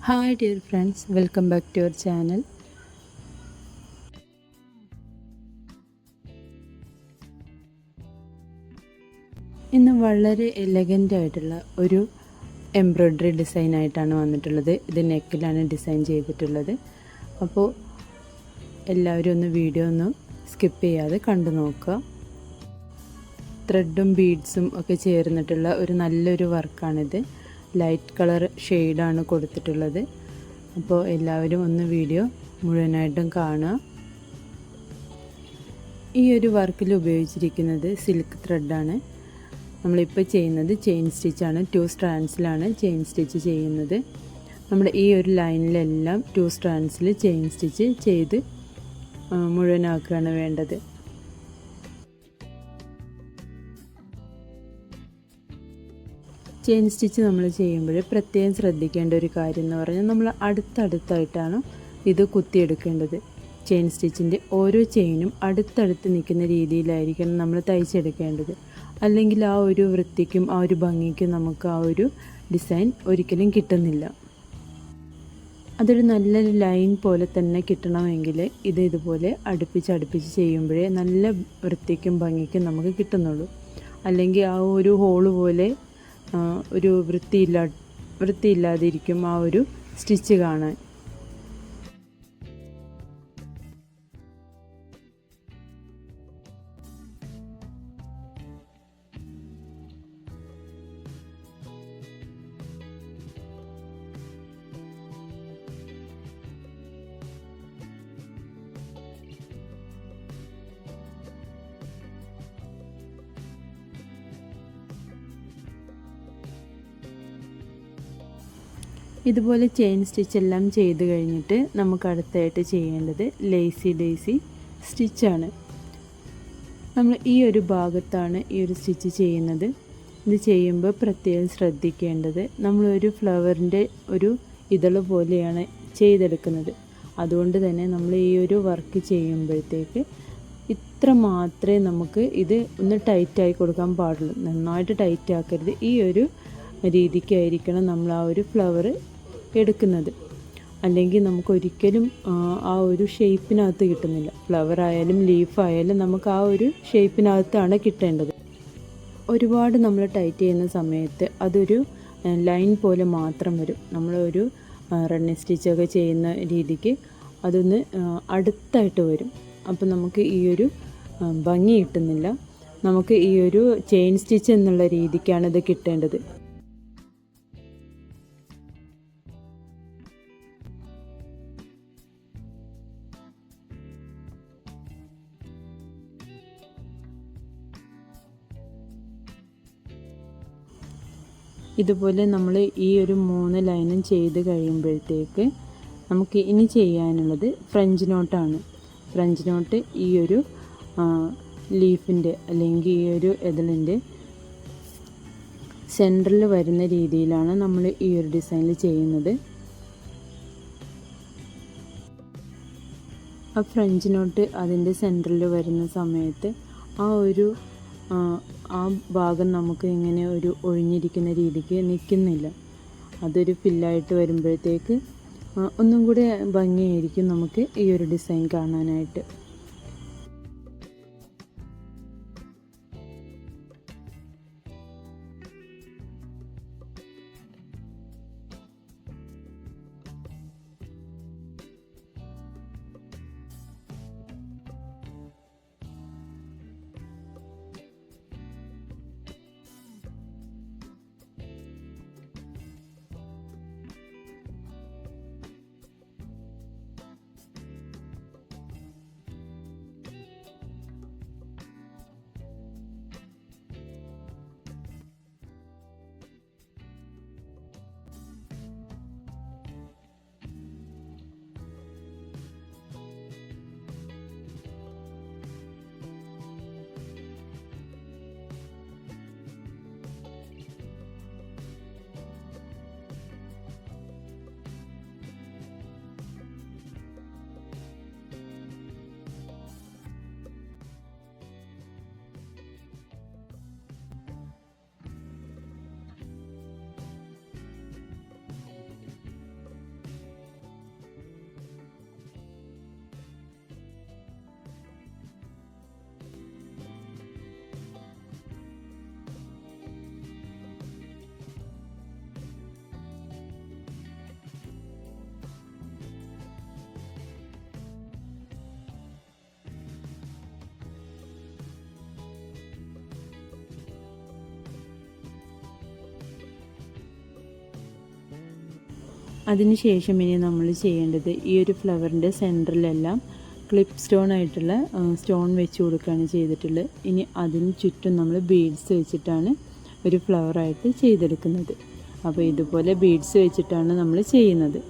Hi dear friends, welcome back to your channel. ഇന്ന് വളരെ elegant ആയിട്ടുള്ള ഒരു എംബ്രോയ്ഡറി ഡിസൈൻ ആയിട്ടാണ് വന്നിട്ടുള്ളത്. ഇത് നെക്കിലാണ് ഡിസൈൻ ചെയ്തിട്ടുള്ളത്. അപ്പോൾ എല്ലാവരും വീഡിയോ സ്കിപ്പ് ചെയ്യാതെ കണ്ടു നോക്കുക. ത്രെഡും ബീഡ്സും ഒക്കെ ചേർന്നിട്ടുള്ള ഒരു നല്ലൊരു വർക്കാണിത്. ലൈറ്റ് കളർ ഷെയ്ഡാണ് കൊടുത്തിട്ടുള്ളത്. അപ്പോൾ എല്ലാവരും വീഡിയോ മുഴുവനായിട്ടും കാണുക. ഈ ഒരു വർക്കിൽ ഉപയോഗിച്ചിരിക്കുന്നത് സിൽക്ക് ത്രെഡാണ്. നമ്മളിപ്പോൾ ചെയ്യുന്നത് ചെയിൻ സ്റ്റിച്ചാണ്. 2 സ്ട്രാൻഡ്സിലാണ് ചെയിൻ സ്റ്റിച്ച് ചെയ്യുന്നത്. നമ്മൾ ഈ ഒരു ലൈനിലെല്ലാം 2 സ്ട്രാൻഡ്സിൽ ചെയിൻ സ്റ്റിച്ച് ചെയ്ത് മുഴുവനാക്കുകയാണ് വേണ്ടത്. ചെയിൻ സ്റ്റിച്ച് നമ്മൾ ചെയ്യുമ്പോൾ പ്രത്യേകം ശ്രദ്ധിക്കേണ്ട ഒരു കാര്യം എന്ന് പറഞ്ഞാൽ നമ്മൾ അടുത്തടുത്തായിട്ടാണ് ഇത് കുത്തിയെടുക്കേണ്ടത്. ചെയിൻ സ്റ്റിച്ചിൻ്റെ ഓരോ ചെയിനും അടുത്തടുത്ത് നിൽക്കുന്ന രീതിയിലായിരിക്കണം നമ്മൾ തയ്ച്ചെടുക്കേണ്ടത്. അല്ലെങ്കിൽ ആ ഒരു വൃത്തിക്കും ആ ഒരു ഭംഗിക്കും നമുക്ക് ആ ഒരു ഡിസൈൻ ഒരിക്കലും കിട്ടുന്നില്ല. അതൊരു നല്ലൊരു ലൈൻ പോലെ തന്നെ കിട്ടണമെങ്കിൽ ഇതുപോലെ അടുപ്പിച്ച് ചെയ്യുമ്പോഴേ നല്ല വൃത്തിക്കും ഭംഗിക്കും നമുക്ക് കിട്ടുന്നുള്ളൂ. അല്ലെങ്കിൽ ആ ഒരു ഹോള് പോലെ ഒരു വൃത്തിയില്ലാതിരിക്കും ആ ഒരു സ്റ്റിച്ച് കാണാൻ. ഇതുപോലെ ചെയിൻ സ്റ്റിച്ച് എല്ലാം ചെയ്ത് കഴിഞ്ഞിട്ട് നമുക്ക് അടുത്തായിട്ട് ചെയ്യേണ്ടത് ലേസി ഡേസി സ്റ്റിച്ചാണ്. നമ്മൾ ഈ ഒരു ഭാഗത്താണ് ഈ ഒരു സ്റ്റിച്ച് ചെയ്യുന്നത്. ഇത് ചെയ്യുമ്പോൾ പ്രത്യേകം ശ്രദ്ധിക്കേണ്ടത്, നമ്മളൊരു ഫ്ലവറിൻ്റെ ഒരു ഇതള് പോലെയാണ് ചെയ്തെടുക്കുന്നത്. അതുകൊണ്ട് തന്നെ നമ്മൾ ഈ ഒരു വർക്ക് ചെയ്യുമ്പോഴത്തേക്ക് ഇത്ര മാത്രമേ നമുക്ക് ഇത് ടൈറ്റായി കൊടുക്കാൻ പാടുള്ളൂ. നന്നായിട്ട് ടൈറ്റ് ആക്കരുത്. ഈ ഒരു രീതിക്കായിരിക്കണം നമ്മൾ ആ ഒരു ഫ്ലവർ എടുക്കുന്നത്. അല്ലെങ്കിൽ നമുക്കൊരിക്കലും ആ ഒരു ഷേപ്പിനകത്ത് കിട്ടുന്നില്ല. ഫ്ലവർ ആയാലും ലീഫായാലും നമുക്ക് ആ ഒരു ഷേപ്പിനകത്താണ് കിട്ടേണ്ടത്. ഒരുപാട് നമ്മൾ ടൈറ്റ് ചെയ്യുന്ന സമയത്ത് അതൊരു ലൈൻ പോലെ മാത്രം വരും. നമ്മളൊരു റണ്ണിങ് സ്റ്റിച്ചൊക്കെ ചെയ്യുന്ന രീതിക്ക് അടുത്തായിട്ട് വരും. അപ്പോൾ നമുക്ക് ഈ ഒരു ഭംഗി കിട്ടുന്നില്ല. നമുക്ക് ഈ ഒരു ചെയിൻ സ്റ്റിച്ച് എന്നുള്ള രീതിക്കാണ് ഇത് കിട്ടേണ്ടത്. ഇതുപോലെ നമ്മൾ ഈ ഒരു 3 ലൈനും ചെയ്ത് കഴിയുമ്പോഴത്തേക്ക് നമുക്ക് ഇനി ചെയ്യാനുള്ളത് ഫ്രഞ്ച് നോട്ടാണ്. ഫ്രഞ്ച് നോട്ട് ഈ ഒരു ലീഫിൻ്റെ അല്ലെങ്കിൽ ഈ ഒരു എതളിൻ്റെ സെൻറ്ററിൽ വരുന്ന രീതിയിലാണ് നമ്മൾ ഈ ഒരു ഡിസൈനിൽ ചെയ്യുന്നത്. ആ ഫ്രഞ്ച് നോട്ട് അതിൻ്റെ സെൻറ്ററിൽ വരുന്ന സമയത്ത് ആ ഭാഗം നമുക്ക് ഇങ്ങനെ ഒരു ഒഴിഞ്ഞിരിക്കുന്ന രീതിക്ക് നിൽക്കുന്നില്ല. അതൊരു ഫില്ലായിട്ട് വരുമ്പോഴത്തേക്ക് ഒന്നും കൂടെ ഭംഗിയായിരിക്കും നമുക്ക് ഈ ഒരു ഡിസൈൻ കാണാനായിട്ട്. അതിനുശേഷം ഇനി നമ്മൾ ചെയ്യേണ്ടത് ഈ ഒരു ഫ്ലവറിൻ്റെ സെൻറ്ററിലെല്ലാം ക്ലിപ്പ് സ്റ്റോൺ ആയിട്ടുള്ള സ്റ്റോൺ വെച്ച് കൊടുക്കുകയാണ് ചെയ്തിട്ടുള്ളത്. ഇനി അതിന് ചുറ്റും നമ്മൾ ബീഡ്സ് വെച്ചിട്ടാണ് ഒരു ഫ്ലവറായിട്ട് ചെയ്തെടുക്കുന്നത്. അപ്പോൾ ഇതുപോലെ ബീഡ്സ് വെച്ചിട്ടാണ് നമ്മൾ ചെയ്യുന്നത്.